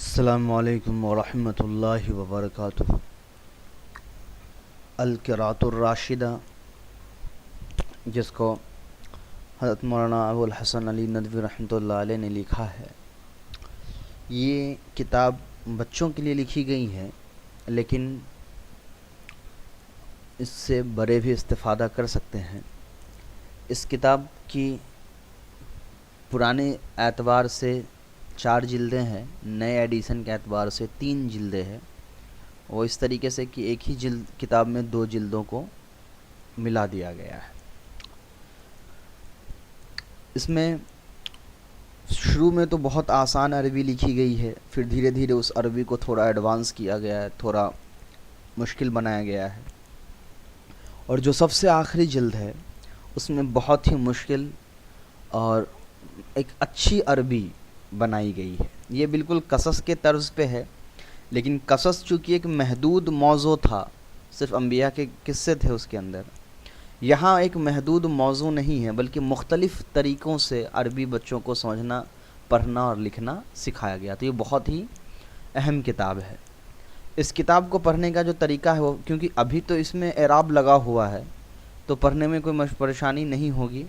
السلام علیکم ورحمۃ اللہ وبرکاتہ۔ القراءۃ الراشدہ، جس کو حضرت مولانا ابو الحسن علی ندوی رحمۃ اللہ علیہ نے لکھا ہے، یہ کتاب بچوں کے لیے لکھی گئی ہے، لیکن اس سے بڑے بھی استفادہ کر سکتے ہیں۔ اس کتاب کی پرانے اعتبار سے 4 جلدیں ہیں، نئے ایڈیشن کے اعتبار سے 3 جلدیں ہیں۔ وہ اس طریقے سے کہ ایک ہی کتاب میں 2 جلدوں کو ملا دیا گیا ہے۔ اس میں شروع میں تو بہت آسان عربی لکھی گئی ہے، پھر دھیرے دھیرے اس عربی کو تھوڑا ایڈوانس کیا گیا ہے، تھوڑا مشکل بنایا گیا ہے، اور جو سب سے آخری جلد ہے اس میں بہت ہی مشکل اور ایک اچھی عربی بنائی گئی ہے۔ یہ بالکل قصص کے طرز پہ ہے، لیکن قصص چونکہ ایک محدود موضوع تھا، صرف انبیاء کے قصے تھے اس کے اندر، یہاں ایک محدود موضوع نہیں ہے، بلکہ مختلف طریقوں سے عربی بچوں کو سمجھنا، پڑھنا اور لکھنا سکھایا گیا۔ تو یہ بہت ہی اہم کتاب ہے۔ اس کتاب کو پڑھنے کا جو طریقہ ہے وہ، کیونکہ ابھی تو اس میں اعراب لگا ہوا ہے تو پڑھنے میں کوئی پریشانی نہیں ہوگی،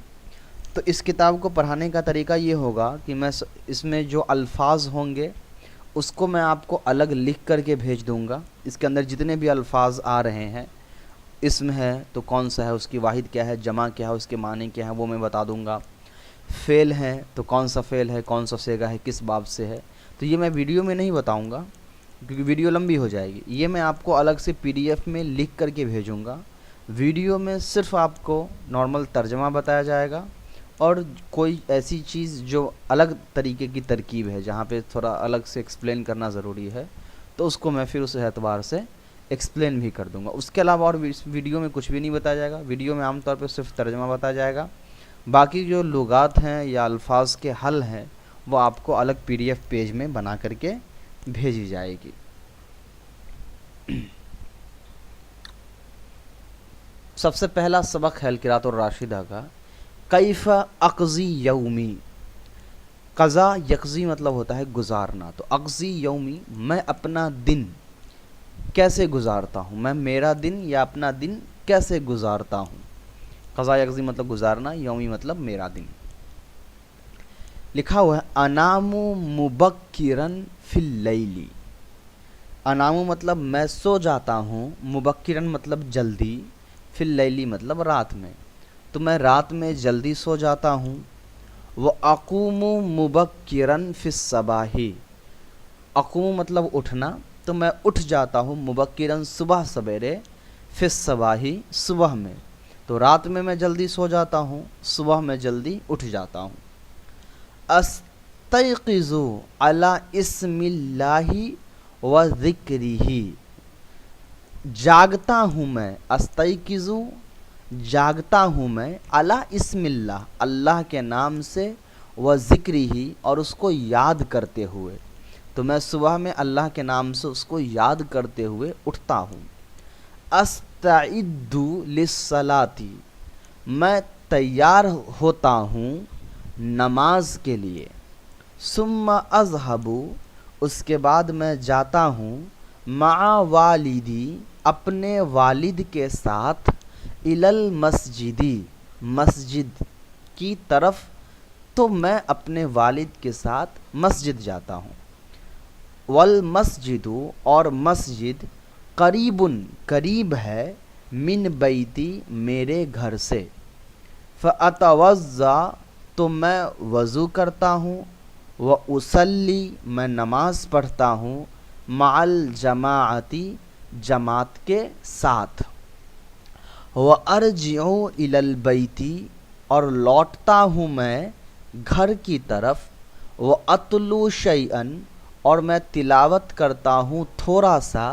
تو اس کتاب کو پڑھانے کا طریقہ یہ ہوگا کہ میں اس میں جو الفاظ ہوں گے اس کو میں آپ کو الگ لکھ کر کے بھیج دوں گا۔ اس کے اندر جتنے بھی الفاظ آ رہے ہیں، اسم ہے تو کون سا ہے، اس کی واحد کیا ہے، جمع کیا ہے، اس کے معنی کیا ہے، وہ میں بتا دوں گا۔ فعل ہے تو کون سا فعل ہے، کون سا صیغہ ہے، کس باب سے ہے، تو یہ میں ویڈیو میں نہیں بتاؤں گا کیونکہ ویڈیو لمبی ہو جائے گی۔ یہ میں آپ کو الگ سے PDF میں لکھ کر کے بھیجوں گا۔ ویڈیو میں صرف آپ کو نارمل ترجمہ بتایا جائے گا، اور کوئی ایسی چیز جو الگ طریقے کی ترکیب ہے، جہاں پہ تھوڑا الگ سے ایکسپلین کرنا ضروری ہے، تو اس کو میں پھر اس اعتبار سے ایکسپلین بھی کر دوں گا۔ اس کے علاوہ اور ویڈیو میں کچھ بھی نہیں بتایا جائے گا۔ ویڈیو میں عام طور پہ صرف ترجمہ بتایا جائے گا، باقی جو لغات ہیں یا الفاظ کے حل ہیں وہ آپ کو الگ PDF پیج میں بنا کر کے بھیجی جائے گی۔ سب سے پہلا سبق ہے القراءۃ الراشدہ کا، کیف اقضی یومی۔ قضا یقضی مطلب ہوتا ہے گزارنا، تو اقضی یومی میں اپنا دن کیسے گزارتا ہوں، میں میرا دن یا اپنا دن کیسے گزارتا ہوں۔ قضا یقضی مطلب گزارنا، یومی مطلب میرا دن۔ لکھا ہوا ہے انام مبکرن فی اللیل۔ انام مطلب میں سو جاتا ہوں، مبکرن مطلب جلدی، فی اللیل مطلب رات میں، تو میں رات میں جلدی سو جاتا ہوں۔ وَأَقُومُ مُبَكِّرًا فِي الصَّبَاحِ۔ اقوم مطلب اٹھنا، تو میں اٹھ جاتا ہوں مبکرًا صبح سویرے، فی الصباح صبح میں، تو رات میں میں جلدی سو جاتا ہوں، صبح میں جلدی اٹھ جاتا ہوں۔ استيقظ علی اسم اللہ و ذکرہ۔ جاگتا ہوں میں، استيقظ جاگتا ہوں میں، علی اسم اللہ اللہ کے نام سے، و ذکرہ اور اس کو یاد کرتے ہوئے، تو میں صبح میں اللہ کے نام سے اس کو یاد کرتے ہوئے اٹھتا ہوں۔ استعد للصلاۃ میں تیار ہوتا ہوں نماز کے لیے۔ ثم اذهب اس کے بعد میں جاتا ہوں، مع والدی اپنے والد کے ساتھ، الی المسجد مسجد کی طرف، تو میں اپنے والد کے ساتھ مسجد جاتا ہوں۔ والمسجد اور مسجد، قریب قریب ہے، من بیتی میرے گھر سے۔ فاتوضا تو میں وضو کرتا ہوں، واصلی میں نماز پڑھتا ہوں، مع الجماعت جماعت کے ساتھ۔ وارجع الی البیت اور لوٹتا ہوں میں گھر کی طرف۔ واتلو شیئا اور میں تلاوت کرتا ہوں تھوڑا سا،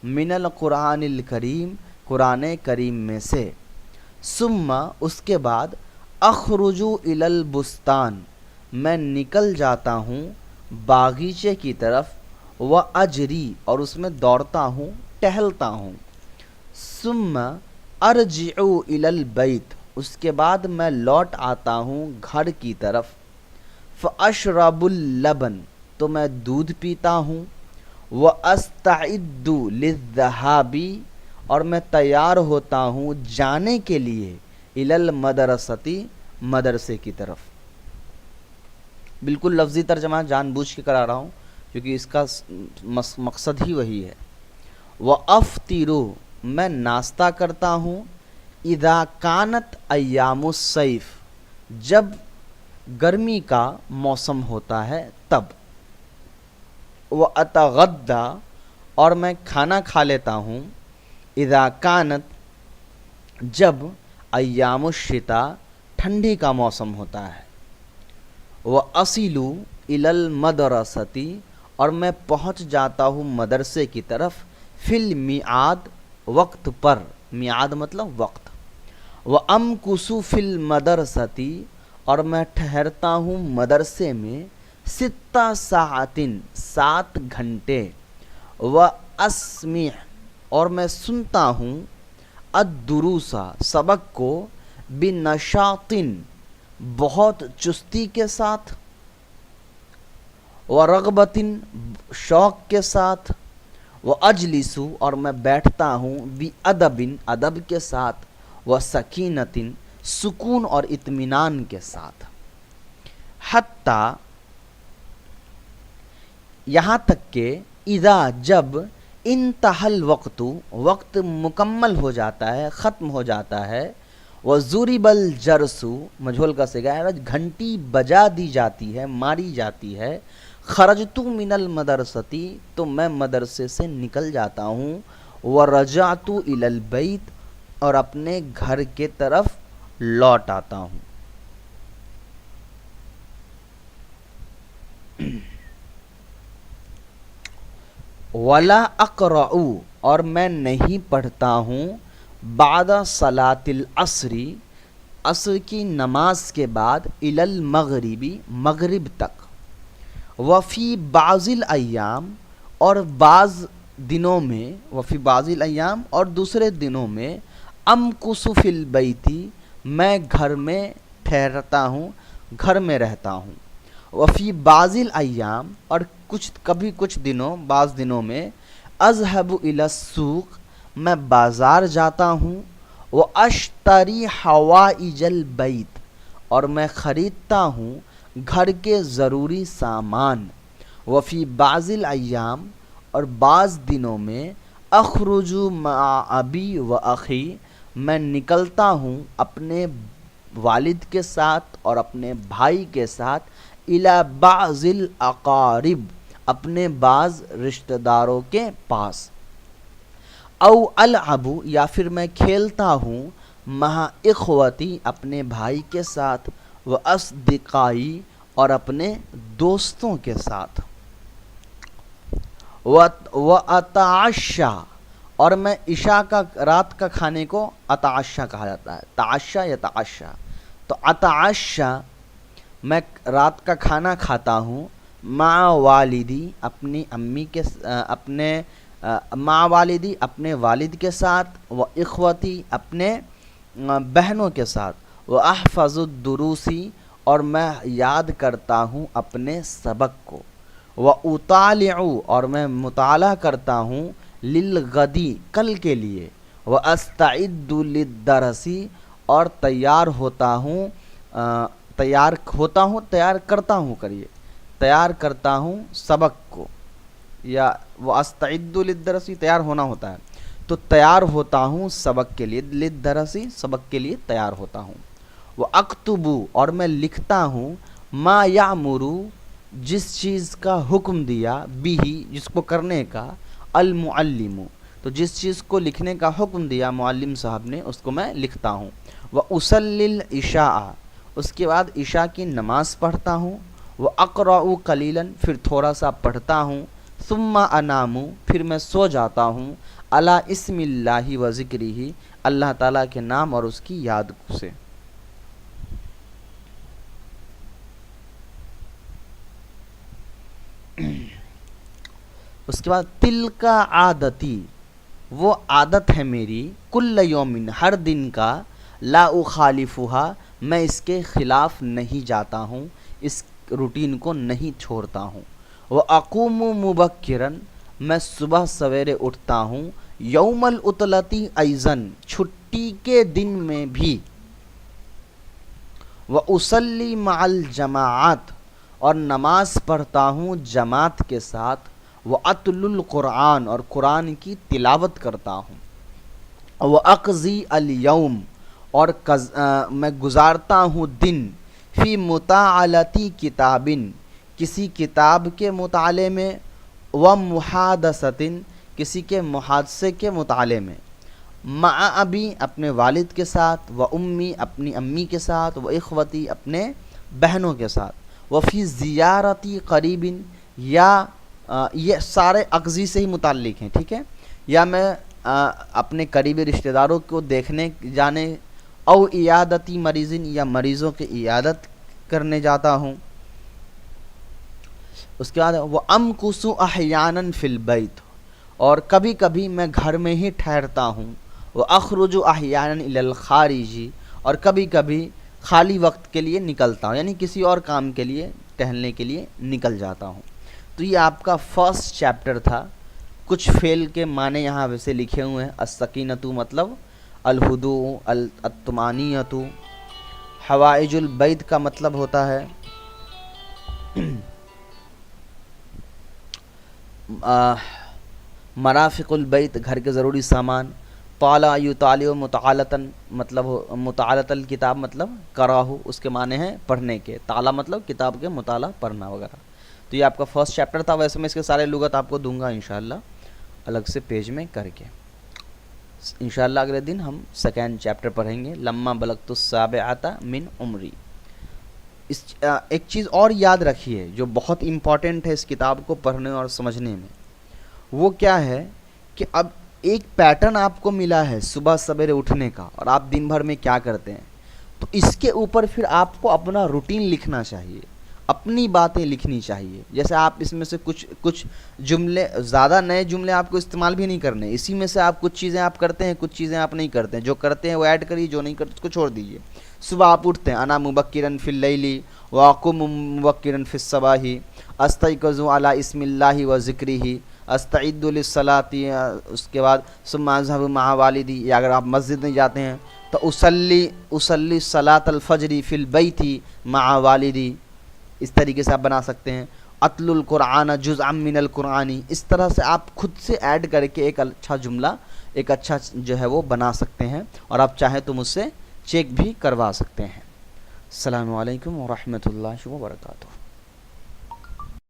من القرآن الکریم قرآن کریم میں سے۔ ثم اس کے بعد، اخرج الی البستان میں نکل جاتا ہوں باغیچے کی طرف، واجری اور اس میں دوڑتا ہوں، ٹہلتا ہوں۔ ثم ارجع الی البیت اس کے بعد میں لوٹ آتا ہوں گھر کی طرف۔ فاشرب اللبن تو میں دودھ پیتا ہوں، وَأَسْتَعِدُّ لِلذَّهَابِ اور میں تیار ہوتا ہوں جانے کے لیے إِلَى الْمَدْرَسَةِ مدرسے کی طرف۔ بالکل لفظی ترجمہ جان بوجھ کے کرا رہا ہوں کیونکہ اس کا مقصد ہی وہی ہے۔ وَأَفْطِرُ میں ناشتہ کرتا ہوں، اذا کانت ایام الصیف جب گرمی کا موسم ہوتا ہے تب، وَأَتَغَدَّى اور میں کھانا کھا لیتا ہوں، اذا کانت جب ایام الشتاء ٹھنڈی کا موسم ہوتا ہے، وَأَصِلُ إِلَى الْمَدْرَسَةِ اور میں پہنچ جاتا ہوں مدرسے کی طرف، فی المیعاد وقت پر، میعاد مطلب وقت، وَأَمْكُسُ فِي الْمَدْرَسَةِ اور میں ٹھہرتا ہوں مدرسے میں، 6 ساعات 7 گھنٹے، وَأَسْمِعُ اور میں سنتا ہوں، الدروس سبق کو، بِنَشَاطٍ بہت چستی کے ساتھ، وَرَغْبَةٍ شوق کے ساتھ، وَأَجْلِسُ اور میں بیٹھتا ہوں، بِأَدَبٍ ادب کے ساتھ، وَسَکِینَةٍ سکون اور اطمینان کے ساتھ، حتیٰ یہاں تک کہ اذا جب انتہا الوقت وقت مکمل ہو جاتا ہے، ختم ہو جاتا ہے، وَضُرِبَ الْجَرْسُ مجہول کا صیغہ ہے، گھنٹی بجا دی جاتی ہے، ماری جاتی ہے، خرجت من المدرسۃ تو میں مدرسے سے نکل جاتا ہوں، ورجعت الی البیت اور اپنے گھر کے طرف لوٹ آتا ہوں۔ ولا اقرأ اور میں نہیں پڑھتا ہوں، بعد صلاۃ العصر عصر کی نماز کے بعد، الی المغرب مغرب تک، وفی بعض الایام اور بعض دنوں میں، وفی بعض الایام اور دوسرے دنوں میں، امکث فی البیت میں گھر میں ٹھہرتا ہوں، گھر میں رہتا ہوں، وفی بعض الایام اور کبھی کچھ دنوں، بعض دنوں میں، اذهب الی السوق میں بازار جاتا ہوں، واشتری حوائج البیت اور میں خریدتا ہوں گھر کے ضروری سامان، وفی بعض الایام اور بعض دنوں میں، اخرج مع ابی و اخی میں نکلتا ہوں اپنے والد کے ساتھ اور اپنے بھائی کے ساتھ، الی بعض الاقارب اپنے بعض رشتہ داروں کے پاس، او العب یا پھر میں کھیلتا ہوں، مع اخوتی اپنے بھائی کے ساتھ، و اصدقائی اور اپنے دوستوں کے ساتھ، و اتعشا اور میں عشاء کا رات کا کھانے کو اتعشا کہا جاتا ہے، تعشا یا تعشا، تو اتعشا میں رات کا کھانا کھاتا ہوں، مع والدی اپنی امی کے اپنے مع والدی اپنے والد کے ساتھ، و اخوتی اپنے بہنوں کے ساتھ، و احفظ الدروسی اور میں یاد کرتا ہوں اپنے سبق کو، و اطالع اور میں مطالعہ کرتا ہوں، للغدی کل کے لیے، و استعد للدرس اور تیار کرتا ہوں سبق کو، یا وہ استعد للدرس تیار ہونا ہوتا ہے، تو تیار ہوتا ہوں سبق کے لیے، للدرس سبق کے لیے تیار ہوتا ہوں، وہ اکتب اور میں لکھتا ہوں، ما یامر جس چیز کا حکم دیا، بھی جس کو کرنے کا، المعلم تو جس چیز کو لکھنے کا حکم دیا معلم صاحب نے اس کو میں لکھتا ہوں، وہ اصلی العشاء اس کے بعد عشاء کی نماز پڑھتا ہوں، وہ اقرأ قلیلا پھر تھوڑا سا پڑھتا ہوں، ثم انام پھر میں سو جاتا ہوں، علی اسم اللہ و ذکرہ اللہ تعالیٰ کے نام اور اس کی یاد سے۔ اس کے بعد تلکا عادتی وہ عادت ہے میری، کل یومن ہر دن کا، لا اخالفھا میں اس کے خلاف نہیں جاتا ہوں، اس روٹین کو نہیں چھوڑتا ہوں، وَأَقُومُ مُبَكِّرًا میں صبح سویرے اٹھتا ہوں، یوم العطلتی ایضاً چھٹی کے دن میں بھی، وَأُصَلِّي مَعَ الْجَمَاعَاتِ اور نماز پڑھتا ہوں جماعت کے ساتھ، وَأَتْلُو الْقُرْآنَ اور قرآن کی تلاوت کرتا ہوں، وَأَقْضِي الْيَوْمَ اور میں گزارتا ہوں دن، فی مطالعتی کتابن کسی کتاب کے مطالعے میں، ومحادثۃ کسی کے محادثے کے مطالعے میں، مع ابی اپنے والد کے ساتھ، و امی اپنی امی کے ساتھ، و اخوتی اپنے بہنوں کے ساتھ، وفی زیارتی قریب یا یہ سارے اقضی سے ہی متعلق ہیں، ٹھیک ہے، یا میں اپنے قریبی رشتہ داروں کو دیکھنے جانے، او عیادتی مریضن یا مریضوں کی عیادت کرنے جاتا ہوں۔ اس کے بعد وہ امکث احیانا فی البیت اور کبھی کبھی میں گھر میں ہی ٹھہرتا ہوں، وہ اخرج احیانا الی الخارج اور کبھی کبھی خالی وقت کے لیے نکلتا ہوں، یعنی کسی اور کام کے لیے ٹہلنے کے لیے نکل جاتا ہوں۔ تو یہ آپ کا فرسٹ چیپٹر تھا۔ کچھ فعل کے معنی یہاں ویسے لکھے ہوئے ہیں، السکینۃ مطلب الہدوء، الطمانینۃ، حوائج البیت کا مطلب ہوتا ہے مرافق البیت گھر کے ضروری سامان، طالع یطالع مطالعتاً مطلب مطالعۃ الکتاب مطلب قراہ، اس کے معنی ہیں پڑھنے کے، طالع مطلب کتاب کے مطالعہ پڑھنا وغیرہ۔ تو یہ آپ کا فرسٹ چیپٹر تھا، ویسے میں اس کے سارے لغت آپ کو دوں گا انشاءاللہ الگ سے پیج میں کر کے۔ انشاءاللہ اگلے دن ہم سیکنڈ چیپٹر پڑھیں گے، لما بلغت السابعۃ من عمری۔ ایک چیز اور یاد رکھیے جو بہت امپورٹنٹ ہے اس کتاب کو پڑھنے اور سمجھنے میں، وہ کیا ہے کہ اب ایک پیٹرن آپ کو ملا ہے صبح سویرے اٹھنے کا، اور آپ دن بھر میں کیا کرتے ہیں، تو اس کے اوپر پھر آپ کو اپنا روٹین لکھنا چاہیے، اپنی باتیں لکھنی چاہیے۔ جیسے آپ اس میں سے کچھ جملے، زیادہ نئے جملے آپ کو استعمال بھی نہیں کرنے، اسی میں سے آپ کچھ چیزیں آپ کرتے ہیں، کچھ چیزیں آپ نہیں کرتے ہیں، جو کرتے ہیں وہ ایڈ کریے، جو نہیں کرتے اس کو چھوڑ دیجیے۔ صبح آپ اٹھتے ہیں، انا مبکرا فی اللیل واقوم مبکرا فی الصباح، استیقظ علی اسم اللہ و ذکرہ، استعد للصلاۃ، اس کے بعد ثم اذهب مع والدی، یا اگر آپ مسجد میں جاتے ہیں تو اصلی صلاۃ الفجر فی البیت مع والدی، اس طریقے سے آپ بنا سکتے ہیں۔ اتل القرآن جزءا من القرآن، اس طرح سے آپ خود سے ایڈ کر کے ایک اچھا جملہ، ایک اچھا جو ہے وہ بنا سکتے ہیں، اور آپ چاہیں تو مجھ سے چیک بھی کروا سکتے ہیں۔ السلام علیکم ورحمۃ اللہ وبرکاتہ۔